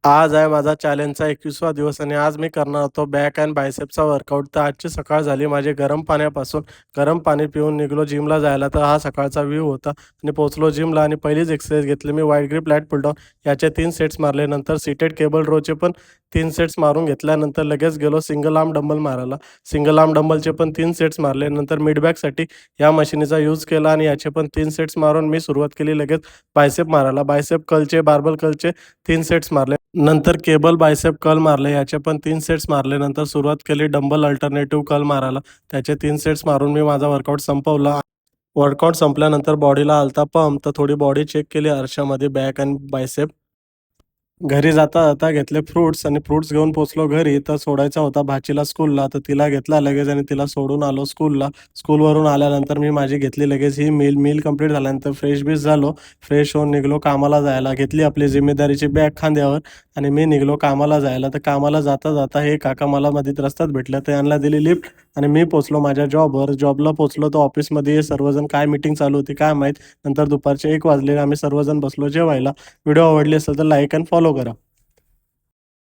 आज आहे माझा चॅलेंजचा 21वा दिवस आणि आज मी करणार होतो बॅक अँड बायसेपचा वर्कआउट. तर आजची सकाळ झाली माझी गरम पाण्यापासून. गरम पाणी पिऊन निघालो जिमला जायला. तर हा सकाळचा व्ह्यू होता आणि पोहोचलो जिमला आणि पहिलीच एक्सरसाइज घेतली मी वाईड ग्रिप लॅट पुल डाऊन. याचे 3 सेट्स मारले. नंतर सीटेड केबल रोचे पण 3 सेट्स मारून घेतल्यानंतर लगेच गेलो सिंगल आर्म डंबल मारायला. सिंगल आर्म डंबलचे पण 3 सेट्स मारले. नंतर मिड बॅकसाठी या मशिनीचा यूज केला आणि याचे पण 3 सेट्स मारून मी सुरुवात केली लगेच बायसेप मारायला. बायसेप कर्लचे, बार्बल कर्लचे 3 सेट्स मारले. नंतर केबल बायसेप कर्ल मारले. याचे पण 3 सेट्स मारले. नंतर सुरुवात केली डंबल अल्टरनेटिव्ह कर्ल मारायला. त्याचे 3 सेट्स मारून मी माझा वर्कआउट संपवला. वर्कआउट संपल्यानंतर बॉडीला आलता पंप. तर थोडी बॉडी चेक केली आरशामध्ये बॅक अँड बायसेप. घरी जाता-जाता घेतले फ्रुट्स आणि फ्रुट्स घेऊन पोहोचलो घरी. तर सोडायचा होता भाचीला स्कूलला. तर तिला घेतला लगेच आणि तिला सोडून आलो स्कूलला. स्कूलवरून आल्यानंतर मी माझी घेतली लगेच ही मील कंप्लीट झाल्यानंतर फ्रेश-बिश झालो. फ्रेश होऊन निघालो कामाला जायला. घेतली आपली जिम्मेदारीची बॅग खांद्यावर आणि मी निघालो कामाला जायला. तर कामाला जाता-जाता हे काका मला मधीच रस्त्यात भेटले. तर यांना दिली लिफ्ट आणि मी पोहोचलो माझ्या जॉबवर. जॉबला पोहोचलो तर ऑफिसमध्ये सर्वजण काय मीटिंग चालू होती काय माहीत. नंतर दुपारचे 1 वाजले. आम्ही सर्वजण बसलो जेवायला. व्हिडिओ आवडली असेल तर लाईक अँड फॉलो करा.